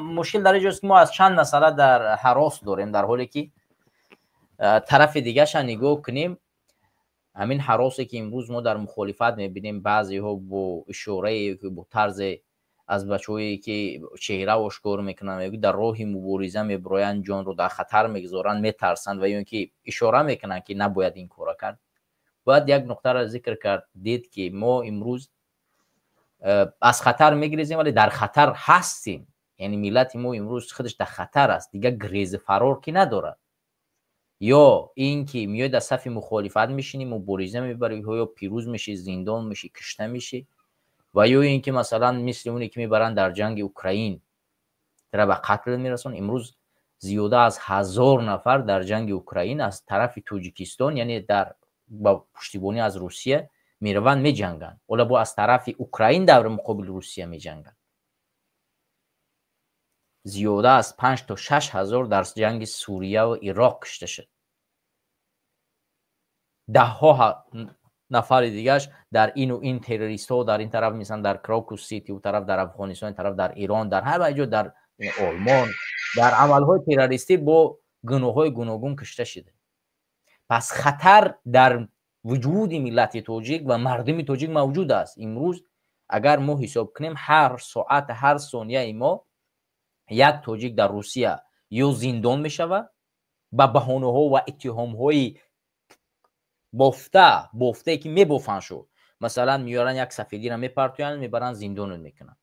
مشکل در اینجاست که ما از چند مسئله در هراس داریم، در حالی که طرف دیگه شان نگاه کنیم. همین هراسی که امروز ما در مخالفت میبینیم، بعضی ها با اشاره با طرز از بچه‌هایی که چهره آشکار میکنن در راه مبارزه میبراین جان رو در خطر میگذارن، میترسن و یا که اشاره میکنن که نباید این کارا کرد. باید یک نقطه را ذکر کرد، دید که ما امروز از خطر میگریزیم ولی در خطر هستیم. یعنی ملت ما امروز خودش در خطر است، دیگه گریز فرار که نداره. یا این که میای در صف مخالفت میشینی، مبارزه میبری، یا پیروز میشی، زندان میشی، کشته میشی، و یا این که مثلا مثل اونی که میبرن در جنگ اوکراین ترا به قتل میرسون. امروز زیاده از 1000 نفر در جنگ اوکراین از طرف تاجیکستان، یعنی در با پشتیبانی از روسیه میروند میجنگن، ولی با از طرف اوکراین در مقابل روسیه میجنگن. زیاده از 5 تا 6 هزار در جنگ سوریه و عراق کشته شد. 10 نفر دیگهش در این و این تروریست ها در این طرف میسن، در کراکوس سیتی و طرف در افغانستان، این طرف در ایران، در هر جا، در آلمان، در عملهای تروریستی با گناههای گوناگون کشته شده. پس خطر در وجود ملت تاجیک و مردم تاجیک موجود است. امروز اگر ما حساب کنیم هر ساعت، هر ثانیه ما یک تاجیک در روسیه یا زندان میشود با بهانه ها و اتهام های بافته که میبافن شو. مثلا میارن یک سفیدی را میپرتوین، میبرن زندان میکنن،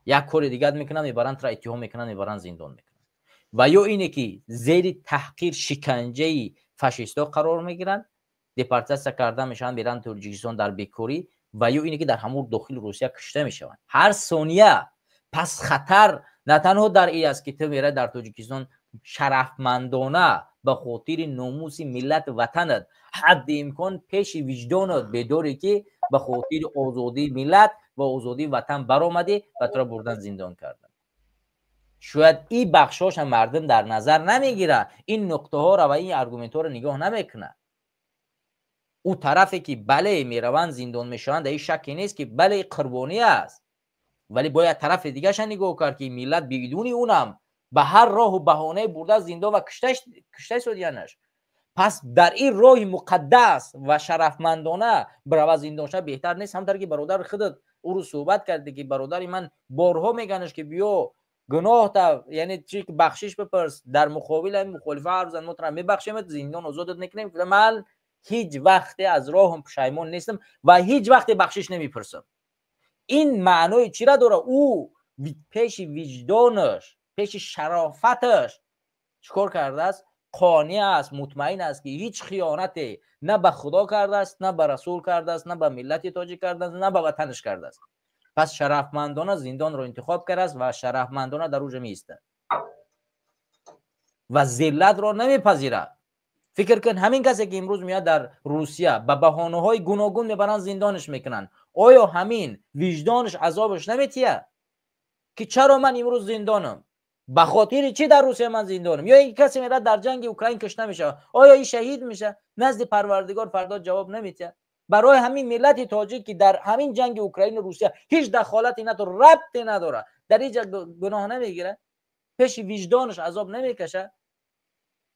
یک کار دیگه میکنن، میبرن ترا اتهام میکنن، میبرن زندان میکنن. و یا اینه که زیر تحقیر، شکنجه فاشیستا قرار میگیرن، دپارتاسیون کرده میشن، میرن تاجیکستان در بیکاری، و یا اینه که در همون داخل روسیه کشته میشون هر ثانیه. پس خطر نه تنها در این است که تو میره در تاجیکستان شرفمندانه به خاطر ناموس ملت وطنت حد امکان پیش وجدانت بداری که به خاطر آزادی ملت و آزادی وطن برآمدی و تو را بردن زندان کردن. شاید این بخشاش مردم در نظر نمیگیره، این نقطه ها را و این ارگومنت ها را نگاه نمیکنه. او طرفی که بله میروند زندان میشوند، در این شکی نیست که بله قربانی است، ولی باید طرف دیگه شان نگاه کرد که ملت بدون اونم به هر راه و بهانه برده زندان و کشته شدیانش. پس در این راه مقدس و شرفمندانه برای زندان شد بهتر نیست؟ همونطور که برادر خودت او رو صحبت کرده که برادر من بارها میگنش که بیا گناه تا یعنی چی که بخشش بپرس، در مقابل این مخالفه حرف زن، ما تو را میبخشیم، زندان آزادت نکنیم. من هیچ وقت از راهم پشیمان نیستم و هیچ وقت بخشش نمیپرسم. این معنای چی را داره؟ او پیش وجدانش، پیش شرافتش چیکار کرده است؟ قانع است، مطمئن است که هیچ خیانتی نه به خدا کرده است، نه به رسول کرده است، نه به ملت تاجیک کرده است، نه به وطنش کرده است. پس شرفمندانه زندان رو انتخاب کرده است و شرفمندانه در اوج میسته و ذلت را نمیپذیره. فکر کن همین کسی که امروز میاد در روسیه به بهانه های گوناگون میبرن زندانش میکنن، آیا همین وجدانش عذابش نمیتیه که چرا من امروز زندانم؟ به خاطر چی در روسیه من زندانم؟ یا این کسی میره در جنگ اوکراین کشته میشه، آیا این شهید میشه؟ نزد پروردگار فردا جواب نمیده. برای همین ملت تاجیک که در همین جنگ اوکراین و روسیه هیچ دخالتی نداره، ربطی نداره، در اینجا گناه نمیگیره، پیش وجدانش عذاب نمیکشه؟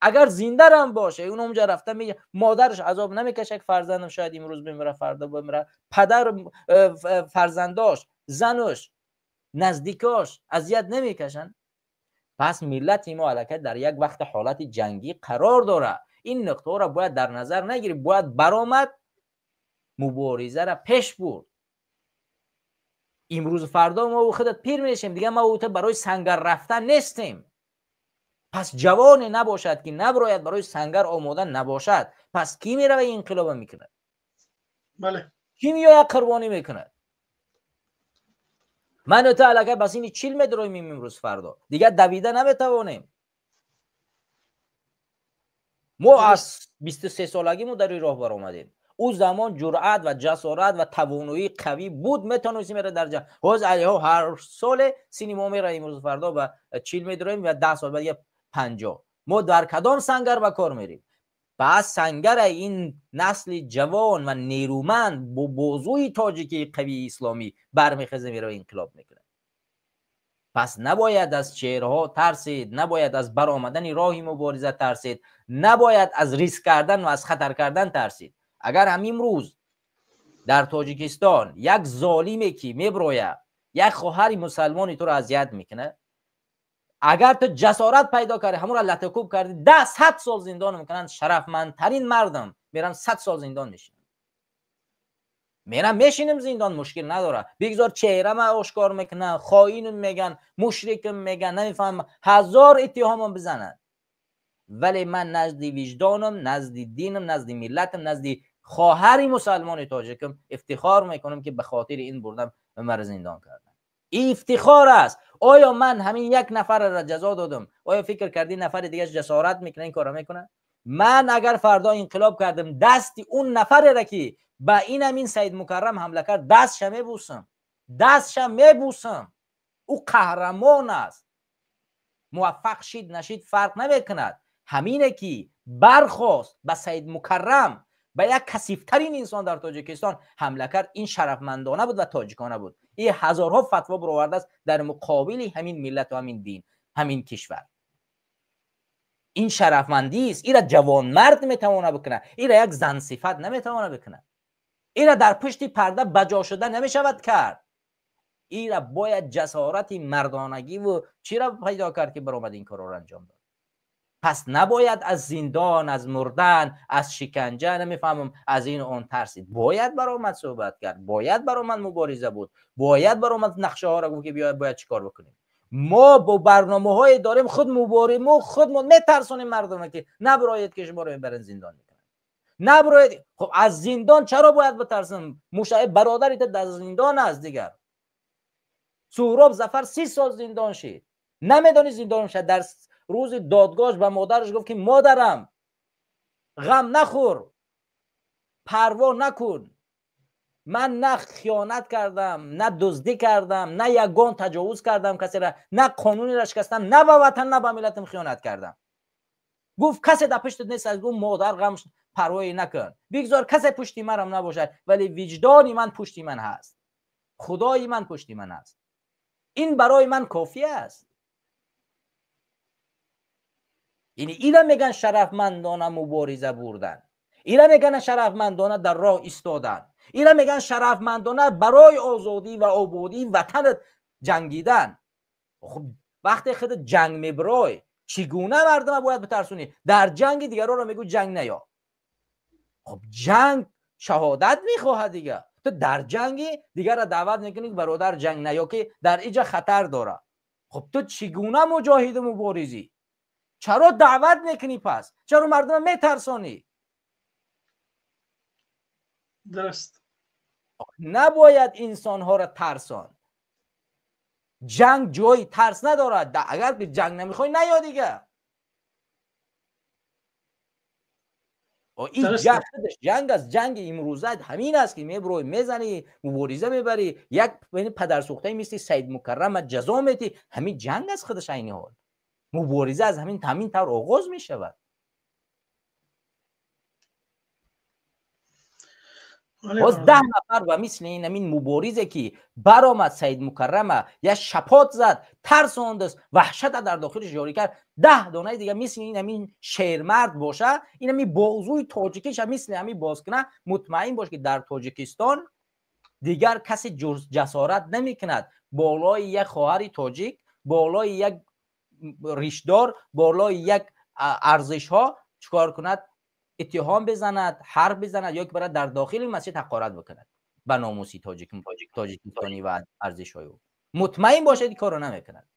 اگر زنده هم باشه، اون اونجا رفته میگه مادرش عذاب نمیکشه که فرزندم شاید امروز بمیره، فردا بمیره، پدر فرزنداش، زنش، نزدیکاش اذیت نمیکشن؟ پس ملت ما الکه در یک وقت حالت جنگی قرار داره. این نقطه را باید در نظر نگیری، باید برآمد مبارزه را پیش برد. امروز فردا ما و خودت پیر میشیم دیگه، ما و تو برای سنگر رفتن نیستیم. پس جوانی نباشد که نبراید برای سنگر آماده نباشد، پس کی میره و این انقلاب میکنه؟ بله. کی میاد قربانی میکنه؟ من و تو الکه بس این چیل میدرویم امروز فردا دیگه دویده نمیتوانیم. ما از 23 سالگی ما در این راه بر آمدیم. او زمان جرأت و جسارت و توانایی قوی بود، میتونستیم میره در جنگ. باز علیها هر سال سینما میره، امروز فردا به 40 میدرویم و 10 سال بعد 50. ما در کدام سنگر به کار میریم؟ پس سنگر این نسل جوان و نیرومند با بازوی تاجیکی قوی اسلامی برمیخزه میره و انقلاب میکنه. پس نباید از چهره‌ها ترسید، نباید از برآمدن راهی مبارزه ترسید، نباید از ریسک کردن و از خطر کردن ترسید. اگر همین روز در تاجیکستان یک ظالمی که میبروید یک خواهر مسلمانی تو رو اذیت میکنه، اگر تو جسارت پیدا کردی همون را لطکوب کردی 100 سال زندان میکنن. شرفمندترین مردم میرن 100 سال زندان میشینن. میرم میشینم زندان، مشکل نداره. بگذار چهره ما آشکار میکنن، خائن میگن، مشرک میگن، نمیفهم، هزار اتهام بزنن، ولی من نزد وجدانم، نزد دینم، نزد ملتم، نزد خواهر مسلمان تاجیکم افتخار میکنم که به خاطر این بردم مرا زندان کردم. این افتخار است. آیا من همین یک نفر را جزا دادم؟ آیا فکر کردی نفر دیگه جسارت میکنه این کارا میکنه؟ من اگر فردا انقلاب کردم دست اون نفر را که با این همین سید مکرم حمله کرد دستش میبوسم، دستش میبوسم. او قهرمان است. موفق شید نشید فرق نمیکند. همینه که برخواست به سید مکرم، به یک کثیف‌ترین انسان در تاجیکستان حمله کرد، این شرفمندانه بود و تاجیکانه بود. این هزارها فتوا برآورده است در مقابل همین ملت و همین دین، همین کشور. این شرفمندی است. این را جوان مرد میتونه بکنه، این را یک زن صفت نمیتونه بکنه، این را در پشت پرده بجا شده نمیشود کرد. این را باید جسارت مردانگی و چی را پیدا کرد که برآمد این کار را انجام داد. پس نباید از زندان، از مردن، از شکنجه، نمیفهمم از این اون ترسید. باید برآمد صحبت کرد، باید برآمد مبارزه بود، باید برآمد نقشه ها را گفت که باید چیکار بکنیم. ما با برنامه‌های داریم، خود خودمون میترسونیم مردم که نبراید که شما رو ببرن زندان میکنن، نبراید. خب از زندان چرا باید بترسم؟ مشاهد برادری در زندان است دیگر. سهراب ظفر 30 سال زندان شد. نمیدونی زندان شد. در روز دادگاهش به مادرش گفت که مادرم غم نخور، پروا نکن، من نه خیانت کردم، نه دزدی کردم، نه یگان تجاوز کردم کسی را، نه قانونی را شکستم، نه به وطن نه به ملتم خیانت کردم. گفت کسی در پشتت نیست. از گفت مادر غم پروایی نکن، بگذار کسی پشتی منم نباشد، ولی وجدانی من پشتی من هست، خدای من پشتی من هست. این برای من کافی است. یعنی اینا میگن شرفمندانه مبارزه بردن، اینا میگن شرفمندانه در راه ایستادن، اینا میگن شرفمندانه برای آزادی و آبادی وطن جنگیدن. خب وقتی خود جنگ میبرای چگونه مردم باید بترسونی؟ در جنگ دیگران رو میگو جنگ نیا. خب جنگ شهادت میخواهد دیگه. تو در جنگی دیگر را دعوت میکنی که برادر جنگ نیا که در اینجا خطر داره. خب تو چگونه مجاهد مبارزی؟ چرا دعوت میکنی؟ پس چرا مردم میترسانی؟ درست. نباید انسان ها را ترسان. جنگ جای ترس ندارد. اگر که جنگ نمیخوای نیا دیگه. این جنگ از جنگ امروزه همین است که میبروی میزنی، مبارزه میبری، یک پدر سوخته مثل سید مکرم جزا میدی. همین جنگ از خودش عین حال. مبارزه از همین طور آغاز میشود. باز 10 نفر و مثل این همین مبارزه که برآمد سید مکرم یا شپات زد، ترساند است، وحشت در داخلش جاری کرد. 10 دانه دیگه مثل این همین شیرمرد باشه، این همین بازوی تاجیکیش مثل همین باز کنه، مطمئن باش که در تاجیکستان دیگر کسی جسارت نمیکند بالای یک خواهر تاجیک، بالای یک ریشدار، بالای یک ارزش ها چیکار کند؟ اتهام بزند، حرف بزند، یا که برای در داخل مسجد حقارت بکند به ناموسی تاجیکستانی و ارزش های او. مطمئن باشید این کارو نمیکند.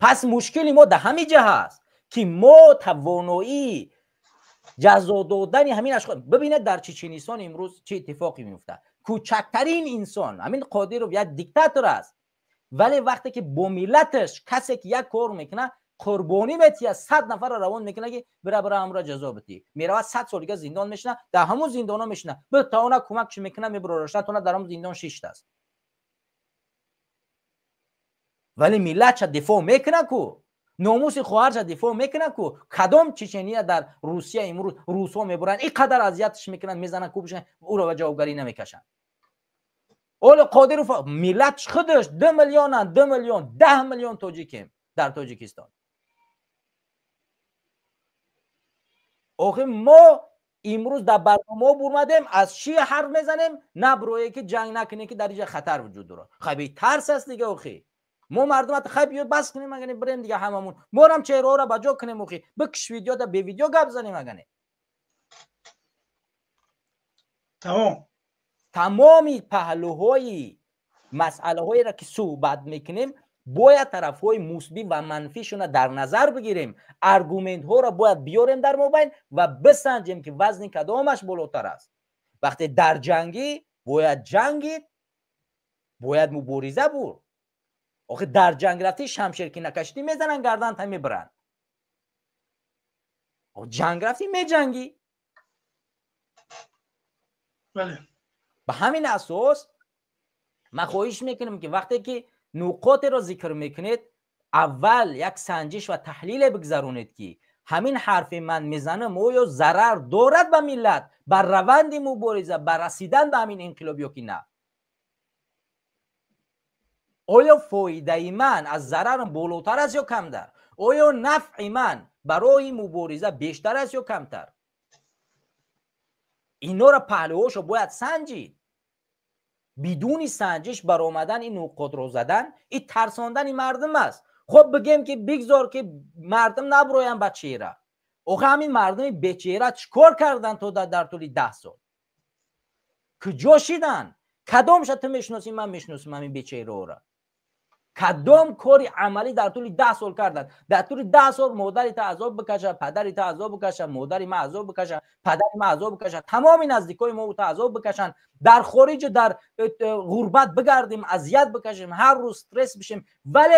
پس مشکلی ما در همین جهه است که ما توانایی جزا دادن همین اشخاص. ببینید در چچنستان امروز چه اتفاقی میفته. کوچکترین انسان همین قادر یک دیکتاتور است، ولی وقتی که با ملتش کسی که یک کار میکنه قربانی میتیه، 100 نفر روان میکنه که برای امر جزا بتی، میره 100 سال دیگه زندان میشنه، در همون زندانا میشنه، به تاونه کمکش میکنه میبرارش، تاونه در همون زندان 6 است. ولی ملت چه دفاع میکنه کو؟ ناموس خواهرش دفاع میکنه کو؟ کدام چچنیه در روسیه امروز روسا میبرن اینقدر اذیتش میکنن، میزنن کوبشن، او رو به جوابگری نمیکشن. اول قادر ملت خودش 2 میلیون 2 میلیون 10 میلیون تاجیکیم در تاجیکستان. آخه ما امروز در برنامه برمدیم از چی حرف میزنیم؟ نه بروی که جنگ نکنه که در اینجا خطر وجود داره. خیلی ترس است دیگه. آخه ما مردم خیلی بس کنیم مگه بریم دیگه هممون مورم چهره را بجا کنیم. آخه بکش ویدیو دا به ویدیو گپ زنیم مگه. تمامی پهلوهای مسئله هایی را که صحبت میکنیم باید طرف های مثبت و منفیشون در نظر بگیریم. ارگومنت ها را باید بیاریم در مابین و بسنجیم که وزن کدامش بالاتر است. وقتی در جنگی باید جنگید، باید مبارزه بود. آخه در جنگ رفتی شمشیر که نکشتی میزنن گردن تا میبرن. جنگ رفتی میجنگی. بله. به همین اساس ما خواهش میکنیم که وقتی که نقاط را ذکر میکنید اول یک سنجش و تحلیل بگذرونید که همین حرف من میزنم آیا ضرر دارد به ملت بر روند مبارزه بر رسیدن به همین انقلاب یا که نه. آیا فایده من از ضررم بالاتر است یا کمتر؟ آیا نفع من برای مبارزه بیشتر است یا کمتر؟ اینا را پهلوهاشو باید سنجید. بدون سنجش بر آمدن این نقاط رو زدن این ترساندن مردم است. خب بگیم که بگذار که مردم نبروین به چهره. آخه همین مردم به چهره چیکار کردن تو در طول 10 سال؟ کجا شدن؟ کدام شد تو میشناسی من میشناسم همین به چهره را؟ کدام کاری عملی در طول 10 سال کردن؟ در طول 10 سال مادری تا عذاب بکشه، پدری تا عذاب بکشه، مادری ما عذاب بکشه، پدری ما عذاب بکشه، تمامی نزدیکای ما تا عذاب بکشن، در خارج در غربت بگردیم، اذیت بکشیم، هر روز استرس بشیم، ولی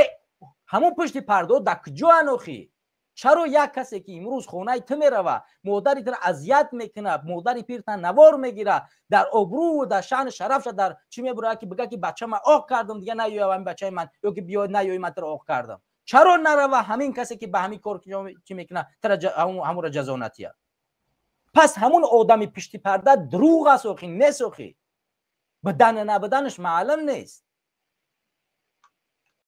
همون پشت پرده در کجا انوخی؟ چرا یک کسی که امروز خونه تو میروه مادری تو اذیت میکنه، مادری پیر تا نوار میگیره، در ابرو و در شان شرفش در چی میبره که بگه که بچه من آق کردم دیگه نیای همین بچه من یا که بیاد نیای من تو آق کردم، چرا نروه همین کسی که به همین کار چی میکنه همون را جزا نتیه؟ پس همون آدمی پشت پرده دروغ است و نیست. بدن نبدنش معلوم نیست.